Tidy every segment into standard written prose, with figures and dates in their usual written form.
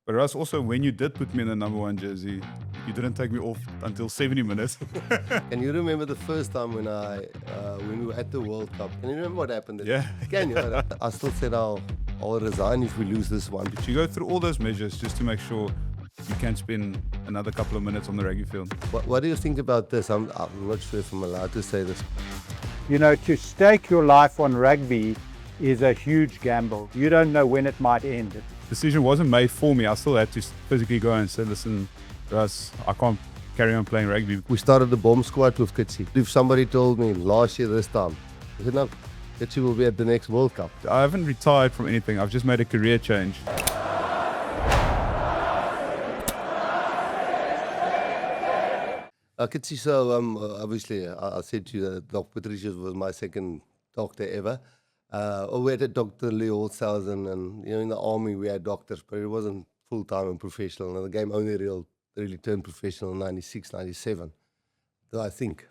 But Russ, also when you did put me in the number 1 jersey, you didn't take me off until 70 minutes. Can you remember the first time when we were at the World Cup? Can you remember what happened? Yeah. Can you? I still said I'll resign if we lose this one. You go through all those measures just to make sure you can spend another couple of minutes on the rugby field. What do you think about this? I'm not sure if I'm allowed to say this. You know, to stake your life on rugby is a huge gamble. You don't know when it might end. The decision wasn't made for me. I still had to physically go and say, listen, Russ, I can't carry on playing rugby. We started the bomb squad with Kitshoff. If somebody told me last year this time, I said, no, Kitshoff will be at the next World Cup. I haven't retired from anything. I've just made a career change. Kitshoff, so obviously, I said to you that Dr. Patricia was my second doctor ever. We had a Dr. Leo Holzhausen, and in the army we had doctors, but it wasn't full-time and professional. And the game only really turned professional in 96, 97, I think.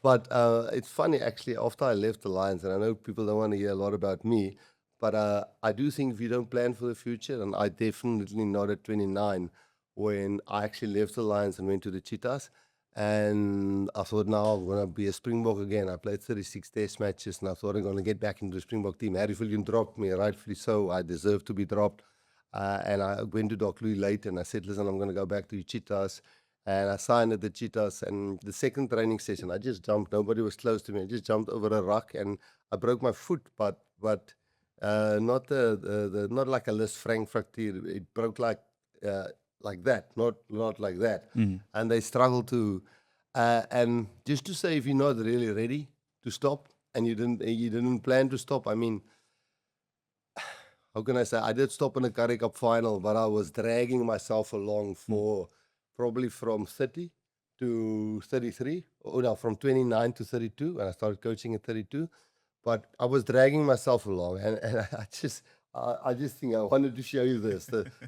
But it's funny, actually, after I left the Lions, and I know people don't want to hear a lot about me, but I do think if you don't plan for the future, and I definitely not at 29, when I actually left the Lions and went to the Cheetahs, and I thought, now I'm going to be a Springbok again. I played 36 test matches, and I thought I'm going to get back into the Springbok team. Harry Viljoen dropped me, rightfully so. I deserved to be dropped. And I went to Doc Louis late, and I said, listen, I'm going to go back to the Cheetahs. And I signed at the Cheetahs. And the second training session, I just jumped. Nobody was close to me. I just jumped over a rock, and I broke my foot, but not not like a Lis Frank fracture. It broke like that, not like that. And they struggle to, and just to say, if you're not really ready to stop, and you didn't plan to stop, I mean, how can I say? I did stop in the Currie Cup final, but I was dragging myself along for probably from 30 to 33, or no, from 29 to 32, and I started coaching at 32. But I was dragging myself along, and I just think I wanted to show you this.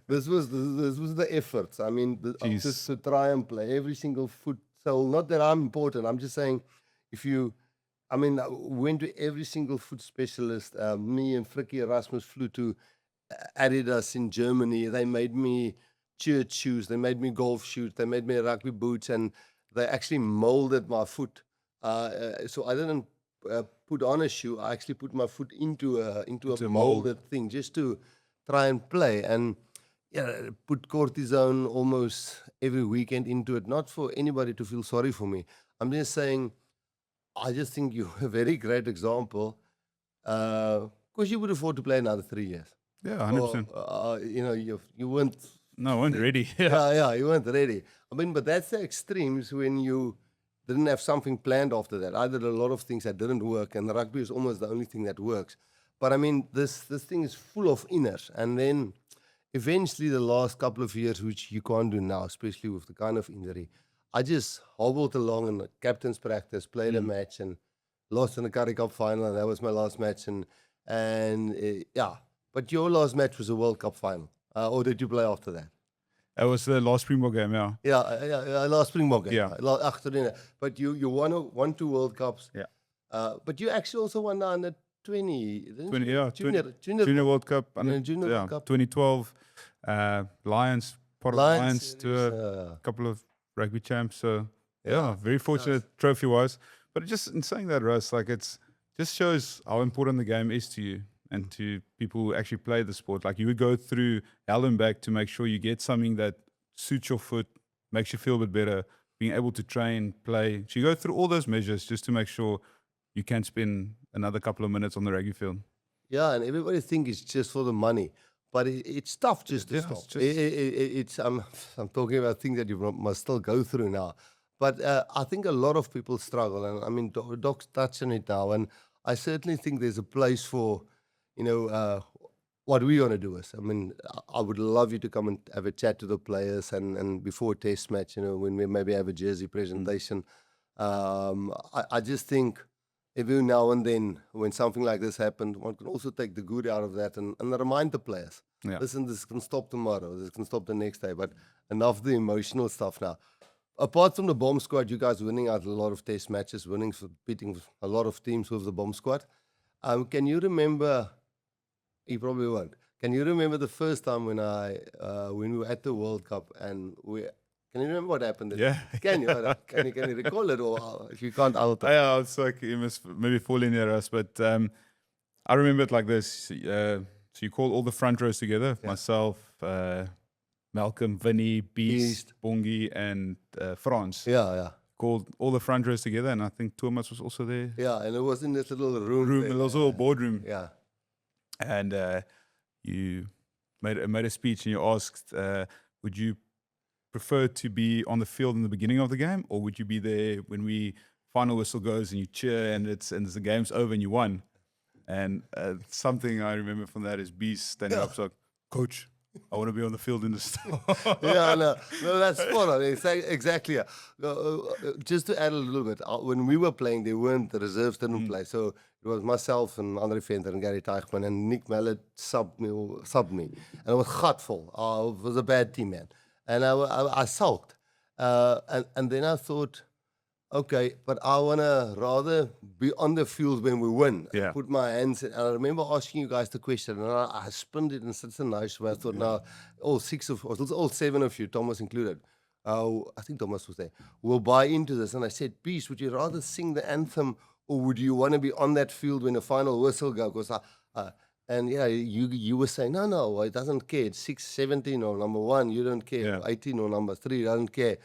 This was the efforts. I mean, just to try and play every single foot soul. Not that I'm important. I'm just saying, I went to every single foot specialist. Me and Rassie Erasmus flew to Adidas in Germany. They made me church shoes. They made me golf shoes. They made me rugby boots, and they actually molded my foot. So I didn't put on a shoe. I actually put my foot into a molded thing just to try and play, and put cortisone almost every weekend into it. Not for anybody to feel sorry for me. I'm just saying, I just think you're a very great example, because you would afford to play another 3 years. Yeah, 100%. You weren't. No, I wasn't ready. Yeah, you weren't ready. I mean, but that's the extremes when you didn't have something planned after that. I did a lot of things that didn't work, and rugby is almost the only thing that works. But I mean, this thing is full of inners, and then eventually the last couple of years, which you can't do now, especially with the kind of injury, I just hobbled along in the captain's practice, played a match, and lost in the Currie Cup final, and that was my last match. Yeah. But your last match was a World Cup final, or did you play after that? That was the last Springbok game, yeah. Yeah, last Springbok game. Yeah. But you won 2 World Cups. Yeah. But you actually also won under 20. Junior World Cup. Junior World Cup. 2012. Lions, part of Lions to a couple of rugby champs. So, yeah, very fortunate trophy-wise. But just in saying that, Russ, like it's just shows how important the game is to you and to people who actually play the sport. Like you would go through hell and back to make sure you get something that suits your foot, makes you feel a bit better, being able to train, play. So you go through all those measures just to make sure you can spend another couple of minutes on the rugby field. Yeah, and everybody thinks it's just for the money. But it's tough just to stop. I'm talking about things that you must still go through now. But I think a lot of people struggle. And I mean, Doc's touched on it now. And I certainly think there's a place for, what we want to do is. I mean, I would love you to come and have a chat to the players and before a test match, when we maybe have a jersey presentation. I just think every now and then, when something like this happened, one can also take the good out of that and remind the players. Yeah. Listen, this can stop tomorrow. This can stop the next day. But enough of the emotional stuff now. Apart from the bomb squad, you guys winning out a lot of test matches, beating a lot of teams with the bomb squad. Can you remember? You probably won't. Can you remember the first time when when we were at the World Cup and can you remember what happened? Yeah. Can you? Can you recall it? Or if you can't, I'll. Yeah, it's like you must maybe fall in there, but I remember it like this. So you call all the front rows together, myself, Malcolm, Vinny, Beast, Bongi, and Frans. Yeah. Called all the front rows together, and I think Thomas was also there. Yeah, and it was in this little room. It was a little boardroom. Yeah. And you made a speech, and you asked, would you prefer to be on the field in the beginning of the game, or would you be there when we final whistle goes and you cheer and the game's over and you won? And something I remember from that is Beast standing up, so Coach, I want to be on the field in the start. Yeah, no, that's spot on. Exactly. Just to add a little bit, when we were playing, they weren't, the reserves didn't play. So it was myself and Andre Venter and Gary Teichman and Nick Mallet subbed me. And it was gutful. It was a bad team, man. And I sulked. And then I thought, okay, but I want to rather be on the field when we win. Yeah. Put my hands in. And I remember asking you guys the question, and I spinned it in such a nice way. I thought, now, all 7 of you, Thomas included, I think Thomas was there, will buy into this. And I said, Beast, would you rather sing the anthem, or would you want to be on that field when the final whistle goes? Because and yeah, you were saying, no, it doesn't care. It's 6, 17 or number 1, you don't care. Yeah. 18 or number 3, doesn't care.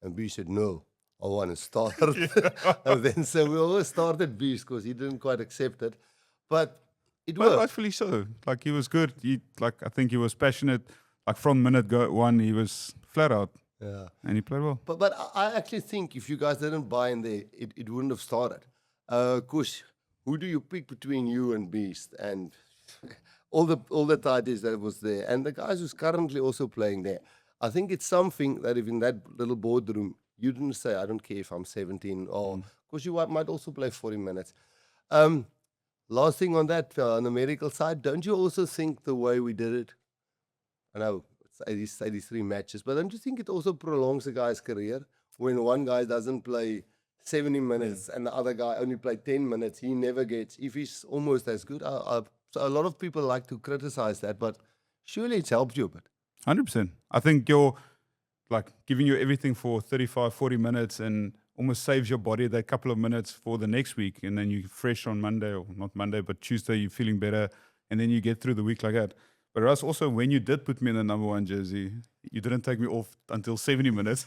And B said, no, I want to start. And then so we always started Beast because he didn't quite accept it. But it But worked. rightfully so. Like, he was good. I think he was passionate. Like, from minute one, he was flat out. Yeah. And he played well. But I actually think if you guys didn't buy in there, it wouldn't have started. Because who do you pick between you and Beast? And all the tidies that was there, and the guys who's currently also playing there. I think it's something that if in that little boardroom you didn't say, I don't care if I'm 17, or because you might also play 40 minutes. Last thing on that, on the medical side, don't you also think the way we did it? I know it's 83 matches, but don't you think it also prolongs a guy's career when one guy doesn't play 70 minutes and the other guy only played 10 minutes? He never gets, if he's almost as good. So a lot of people like to criticize that, but surely it's helped you a bit. 100%. I think you're like giving you everything for 35, 40 minutes and almost saves your body that couple of minutes for the next week. And then you're fresh on Monday, or not Monday, but Tuesday, you're feeling better. And then you get through the week like that. But Russ, also, when you did put me in the number 1 jersey, you didn't take me off until 70 minutes.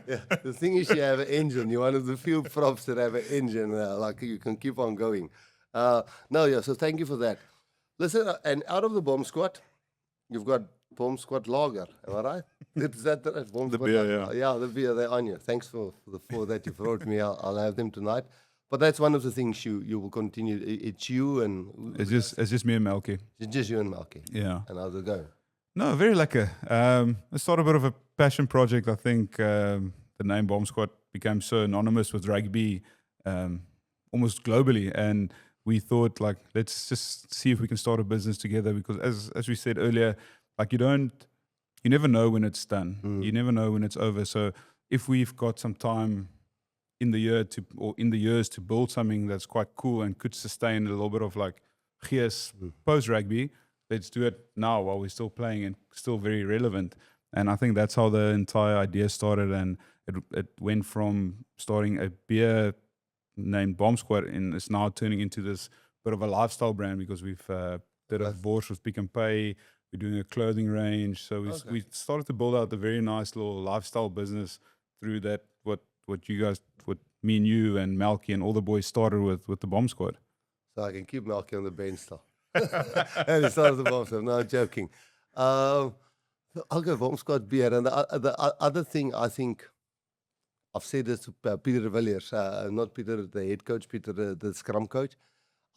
Yeah. The thing is, you have an engine. You're one of the few props that have an engine. Like you can keep on going. So thank you for that. Listen, and out of the bomb squad, you've got bomb squad lager. Am I right? Is that the right? Bomb The squad beer, lager. Yeah, the beer, they're on you. Thanks for the 4 that you brought me. I'll have them tonight. But that's one of the things you will continue. It's you and... It's just me and Malky. It's just you and Malky. Yeah. And how's it going? No, very lekker. It started a bit of a passion project. I think the name Bomb Squad became so anonymous with rugby almost globally. And we thought, like, let's just see if we can start a business together. Because as we said earlier, like, you never know when it's done. You never know when it's over. So if we've got some time in the years to build something that's quite cool and could sustain a little bit of like gees post-rugby, let's do it now while we're still playing and still very relevant. And I think that's how the entire idea started, and it went from starting a beer named Bomb Squad and it's now turning into this bit of a lifestyle brand, because we've did a divorce with Pick and Pay. We're doing a clothing range. So we started to build out a very nice little lifestyle business through that, what me and you and Malky and all the boys started with the Bomb Squad. So I can keep Malky on the bench still. And he started the Bomb Squad. No, I'm joking. I'll go Bomb Squad beer. And the other thing, I think, I've said this to Peter de Villiers, not Peter, the head coach, Peter, the scrum coach.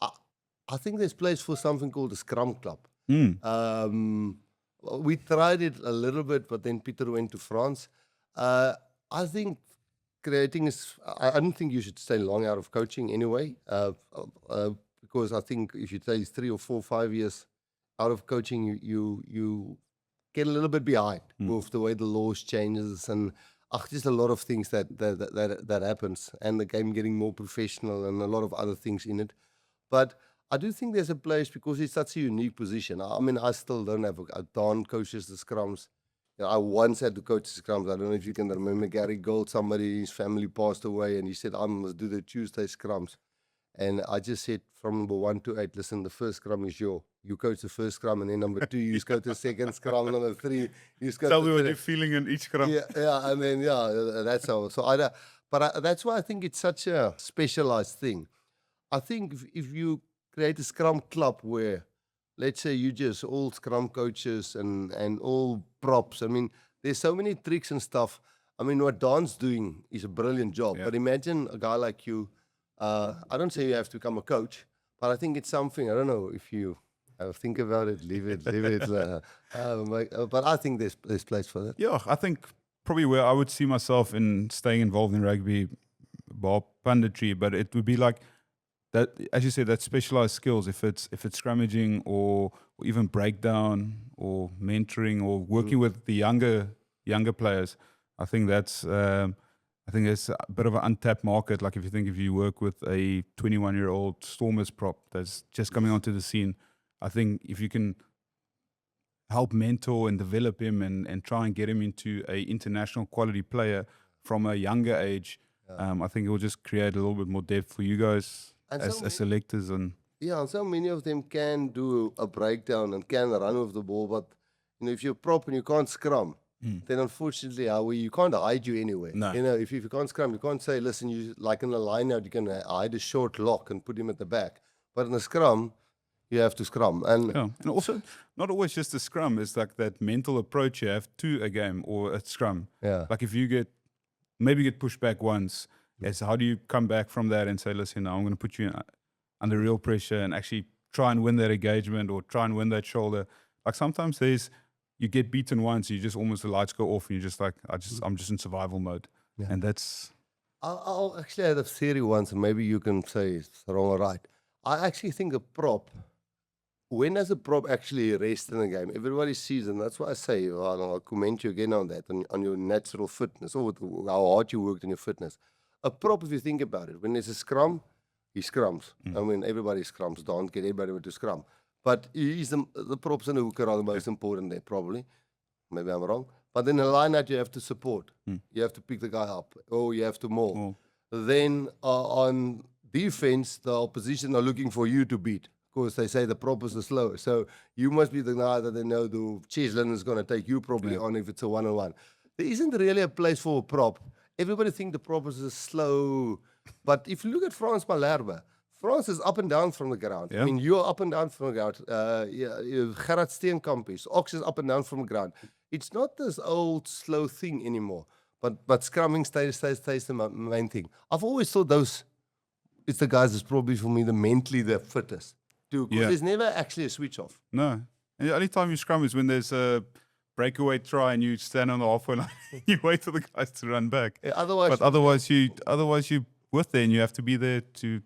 I think there's place for something called a scrum club. We tried it a little bit, but then Peter went to France. I think creating is, I don't think you should stay long out of coaching anyway, because I think if you stay 3 or 4, 5 years out of coaching, you get a little bit behind with the way the laws changes and just a lot of things that happens, and the game getting more professional and a lot of other things in it. But I do think there's a place because it's such a unique position. I mean, I still don't have Don coaches the scrums. You know, I once had to coach the scrums. I don't know if you can remember Gary Gold. Somebody, his family passed away, and he said, "I must do the Tuesday scrums." And I just said from number 1 to 8, listen, the first scrum is you coach the first scrum, and then number 2, you go to the second scrum, number 3, you go Tell to me what the you're feeling in each scrum. yeah, and then that's how. So that's why I think it's such a specialized thing. I think if you create a scrum club where, let's say, you just all scrum coaches and all props. I mean, there's so many tricks and stuff. I mean, what Don's doing is a brilliant job. Yeah. But imagine a guy like you. I don't say you have to become a coach, but I think it's something. I don't know if you think about it, leave it. But I think there's place for that. Yeah, I think probably where I would see myself in staying involved in rugby, bar punditry, but it would be like that, as you said, that specialized skills. If it's scrummaging or even breakdown or mentoring or working with the younger players, I think that's there's a bit of an untapped market. Like if you work with a 21-year-old Stormers prop that's just coming onto the scene, I think if you can help mentor and develop him and try and get him into a international quality player from a younger age, I think it will just create a little bit more depth for you guys as selectors. And so many of them can do a breakdown and can run with the ball, but if you're prop and you can't scrum, then unfortunately, you can't hide you anywhere. No. If you can't scrum, you can't say, listen, you like in the line out, you can hide a short lock and put him at the back. But in a scrum, you have to scrum. And also, not always just a scrum. It's like that mental approach you have to a game or a scrum. Yeah. Like if you get pushed back once, yes, how do you come back from that and say, listen, now I'm going to put you under real pressure and actually try and win that engagement or try and win that shoulder. Like sometimes you get beaten once, you just almost the lights go off and you're just like, I'm just in survival mode. Yeah. And that's... I'll actually had a theory once, and maybe you can say it's wrong or right. I actually think a prop, when does a prop actually rest in the game? Everybody sees, and that's why I say, I'll commend you again on that, on your natural fitness, or how hard you worked on your fitness. A prop, if you think about it, when there's a scrum, he scrums. I mean, everybody scrums. Don't get everybody to scrum. But the props and the hooker are the most important there, probably. Maybe I'm wrong. But in the line out, you have to support. You have to pick the guy up, or you have to maul. Then on defense, the opposition are looking for you to beat. Because they say the prop is the slow. So you must be the guy that they know the Cheslin is going to take you probably on if it's a one-on-one. There isn't really a place for a prop. Everybody thinks the prop is slow. But if you look at Frans Malherbe, Frans is up and down from the ground. I mean, you're up and down from the ground. Gerard Steenkamp is. Ox is up and down from the ground. It's not this old, slow thing anymore. But scrumming stays the main thing. I've always thought it's the guys that's probably, for me, mentally the fittest. Because there's never actually a switch off. No. And the only time you scrum is when there's a breakaway try and you stand on the halfway line and you wait for the guys to run back. Yeah, otherwise you with there and you have to be there to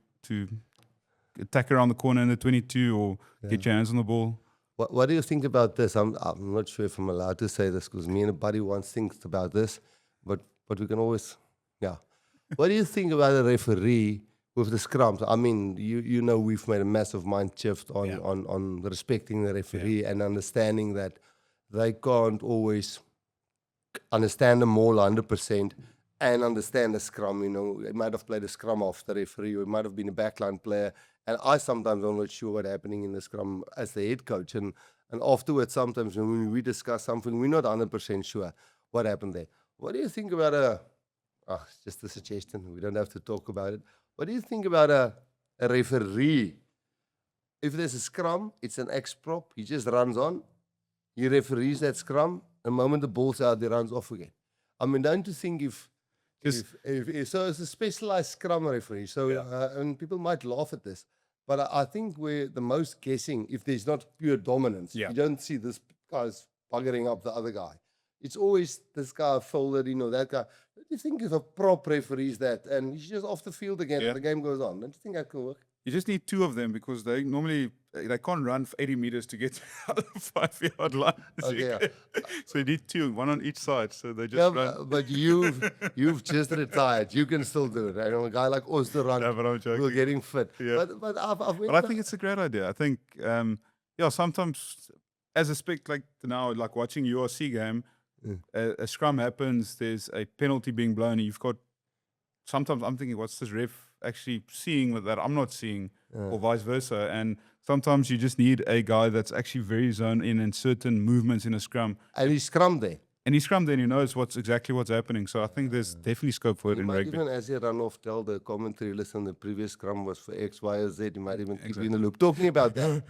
attack around the corner in the 22 or get your hands on the ball. What do you think about this? I'm not sure if I'm allowed to say this because me and a buddy once thinks about this, but we can always, What do you think about a referee with the scrums? I mean, we've made a massive mind shift on respecting the referee and understanding that they can't always understand them all 100%. And understand the scrum, he might have played a scrum off the referee, or he might have been a backline player. And I sometimes am not sure what's happening in the scrum as the head coach. And afterwards, sometimes when we discuss something, we're not 100% sure what happened there. What do you think about it's just a suggestion, we don't have to talk about it. What do you think about a referee? If there's a scrum, it's an ex-prop, he just runs on, he referees that scrum, the moment the ball's out, he runs off again. I mean, don't you think so it's a specialized scrum referee. So and people might laugh at this, but I think we're the most guessing if there's not pure dominance. You don't see this guy's buggering up the other guy. It's always this guy folded, that guy. What do you think if a prop referees that and he's just off the field again and the game goes on? Don't you think that could work? You just need two of them because they normally they can't run for 80 meters to get to the 5-yard line. Okay, So you need two, one on each side. So they just yeah, run. but you've just retired. You can still do it. I know a guy like Osterrand No, but I'm joking. will get him fit. Yeah. But I've went But I think it's a great idea. I think, sometimes as a like now, like watching URC game, a scrum happens, there's a penalty being blown, and you've got, sometimes I'm thinking, what's this ref actually seeing that I'm not seeing, or vice versa. And sometimes you just need a guy that's actually very zoned in certain movements in a scrum. and he scrummed there. And he scrummed then he knows exactly what's happening. So I think there's definitely scope for it He in might rugby. even, as he run off, tell the commentary, listen, the previous scrum was for X, Y, or Z. He might even keep you in the loop. Talking about that.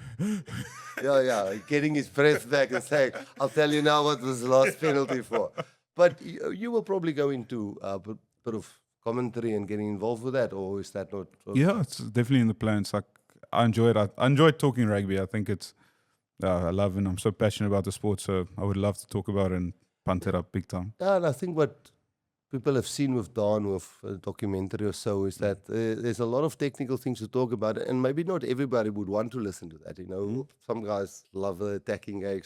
yeah, getting his breath back and saying, I'll tell you now what was the last penalty for. But you will probably go into a bit of commentary and getting involved with that, or is that not? Yeah, it's definitely in the plans. Like, I enjoy it. I enjoy talking rugby. I think it's, I love, and I'm so passionate about the sport. So I would love to talk about it and punt it up big time. Yeah, and I think what people have seen with Don, with a documentary or so, is that there's a lot of technical things to talk about, and maybe not everybody would want to listen to that. Some guys love the attacking game,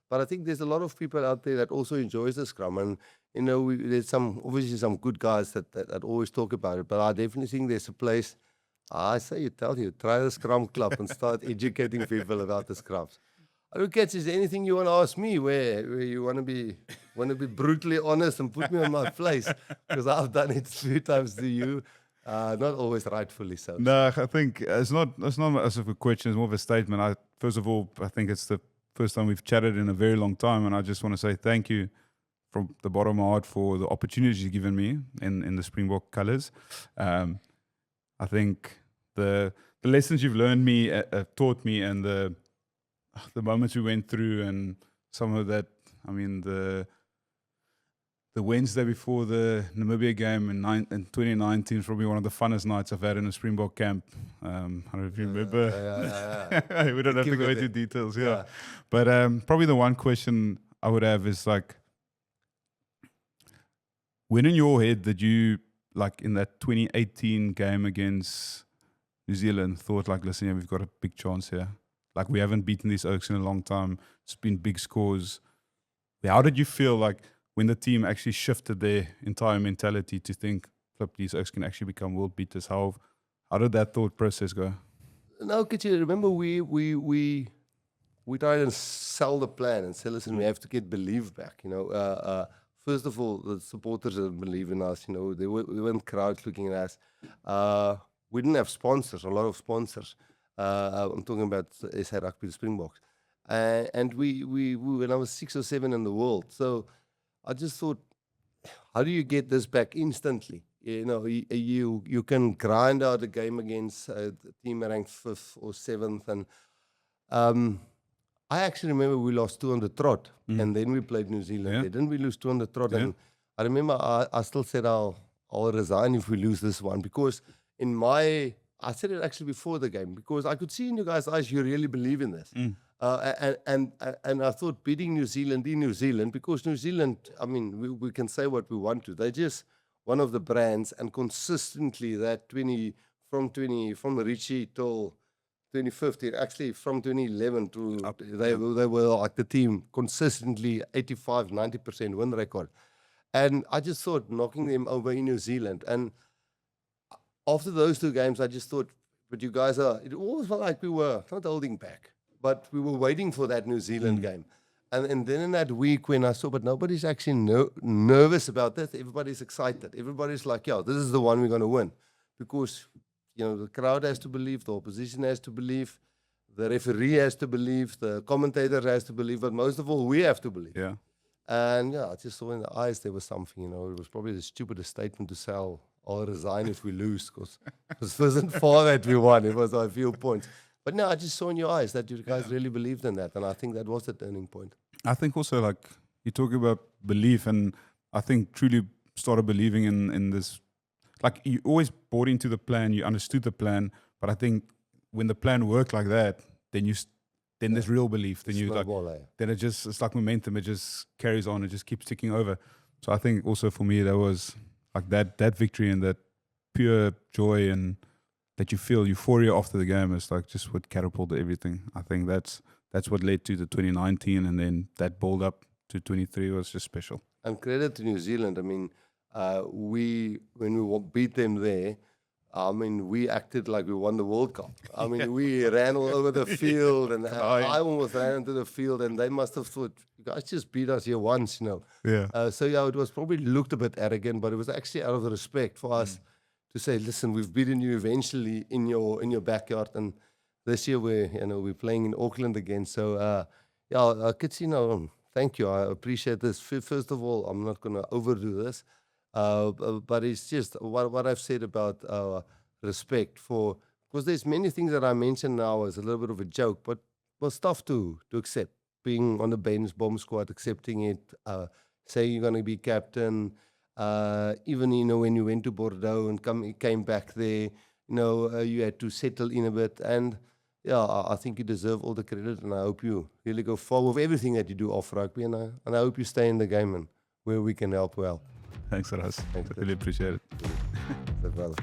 but I think there's a lot of people out there that also enjoys the scrum, and there's obviously some good guys that always talk about it. But I definitely think there's a place. I say, try the scrum club and start educating people about the scrums. Look, is there anything you want to ask me where you want to be brutally honest and put me on my place? Because I've done it 3 times to you, not always rightfully so. No, I think it's not as of a question, it's more of a statement. First of all, I think it's the first time we've chatted in a very long time, and I just want to say thank you from the bottom of my heart for the opportunities you've given me in the Springbok colours. I think the lessons you've learned me, taught me, and the moments we went through, and some of that, I mean, the Wednesday before the Namibia game in 2019 is probably one of the funnest nights I've had in a Springbok camp. I don't know if you remember. Yeah. We don't have to go into details, But probably the one question I would have is, like, when in your head did you, like in that 2018 game against New Zealand, thought like, listen, we've got a big chance here. Like, we haven't beaten these Oaks in a long time. It's been big scores. How did you feel like when the team actually shifted their entire mentality to think, flip, these Oaks can actually become world beaters? How did that thought process go? No, Kitchi, remember we tried and sell the plan and say, listen, we have to get belief back. First of all, the supporters didn't believe in us. There weren't crowds looking at us. We didn't have sponsors, a lot of sponsors. I'm talking about SA Rugby, the Springboks. And we when I was 6 or 7 in the world. So I just thought, how do you get this back instantly? You can grind out a game against a team ranked 5th or 7th. And I actually remember we lost 2 on the trot. And then we played New Zealand. Didn't we lose 2 on the trot? And I remember I still said I'll resign if we lose this one. Because I said it actually before the game, because I could see in you guys' eyes you really believe in this. And I thought beating New Zealand in New Zealand, because New Zealand, I mean, we can say what we want to. They're just one of the brands, and consistently that from Richie till 2015, actually from 2011 to they were like the team consistently 85-90% win record. And I just thought knocking them over in New Zealand. And after those 2 games, I just thought, but you guys it always felt like we were not holding back, but we were waiting for that New Zealand game. And then in that week when I saw, but nobody's actually nervous about that. Everybody's excited. Everybody's like, yeah, this is the one we're going to win. Because, the crowd has to believe, the opposition has to believe, the referee has to believe, the commentator has to believe, but most of all, we have to believe. Yeah. And I just saw in the eyes there was something, it was probably the stupidest statement to sell. I'll resign if we lose, because it wasn't far that we won. It was a few points. But no, I just saw in your eyes that you guys really believed in that. And I think that was the turning point. I think also, like, you talk about belief, and I think truly started believing in this. Like, you always bought into the plan, you understood the plan, but I think when the plan worked like that, then there's real belief. Then you then it's like momentum. It just carries on. It just keeps ticking over. So I think also for me, that was like that victory and that pure joy and that you feel euphoria after the game is like just what catapulted everything. I think that's what led to the 2019, and then that build up to 23 was just special. And credit to New Zealand. I mean, when we beat them there, I mean, we acted like we won the World Cup. I mean, we ran all over the field, and I almost ran into the field, and they must have thought, you guys just beat us here once, you know. Yeah. So yeah, it was probably looked a bit arrogant, but it was actually out of the respect for us to say, listen, we've beaten you eventually in your backyard, and this year we're playing in Auckland again. So yeah, kids, thank you. I appreciate this. First of all, I'm not going to overdo this. But it's just what I've said about respect for, because there's many things that I mentioned now as a little bit of a joke, but was tough to accept. Being on the bench, bomb squad, accepting it, saying you're going to be captain, even, when you went to Bordeaux and came back there, you had to settle in a bit. And yeah, I think you deserve all the credit, and I hope you really go far with everything that you do off rugby, and I hope you stay in the game and where we can help well. Thanks, Ras. I really appreciate it. Brother.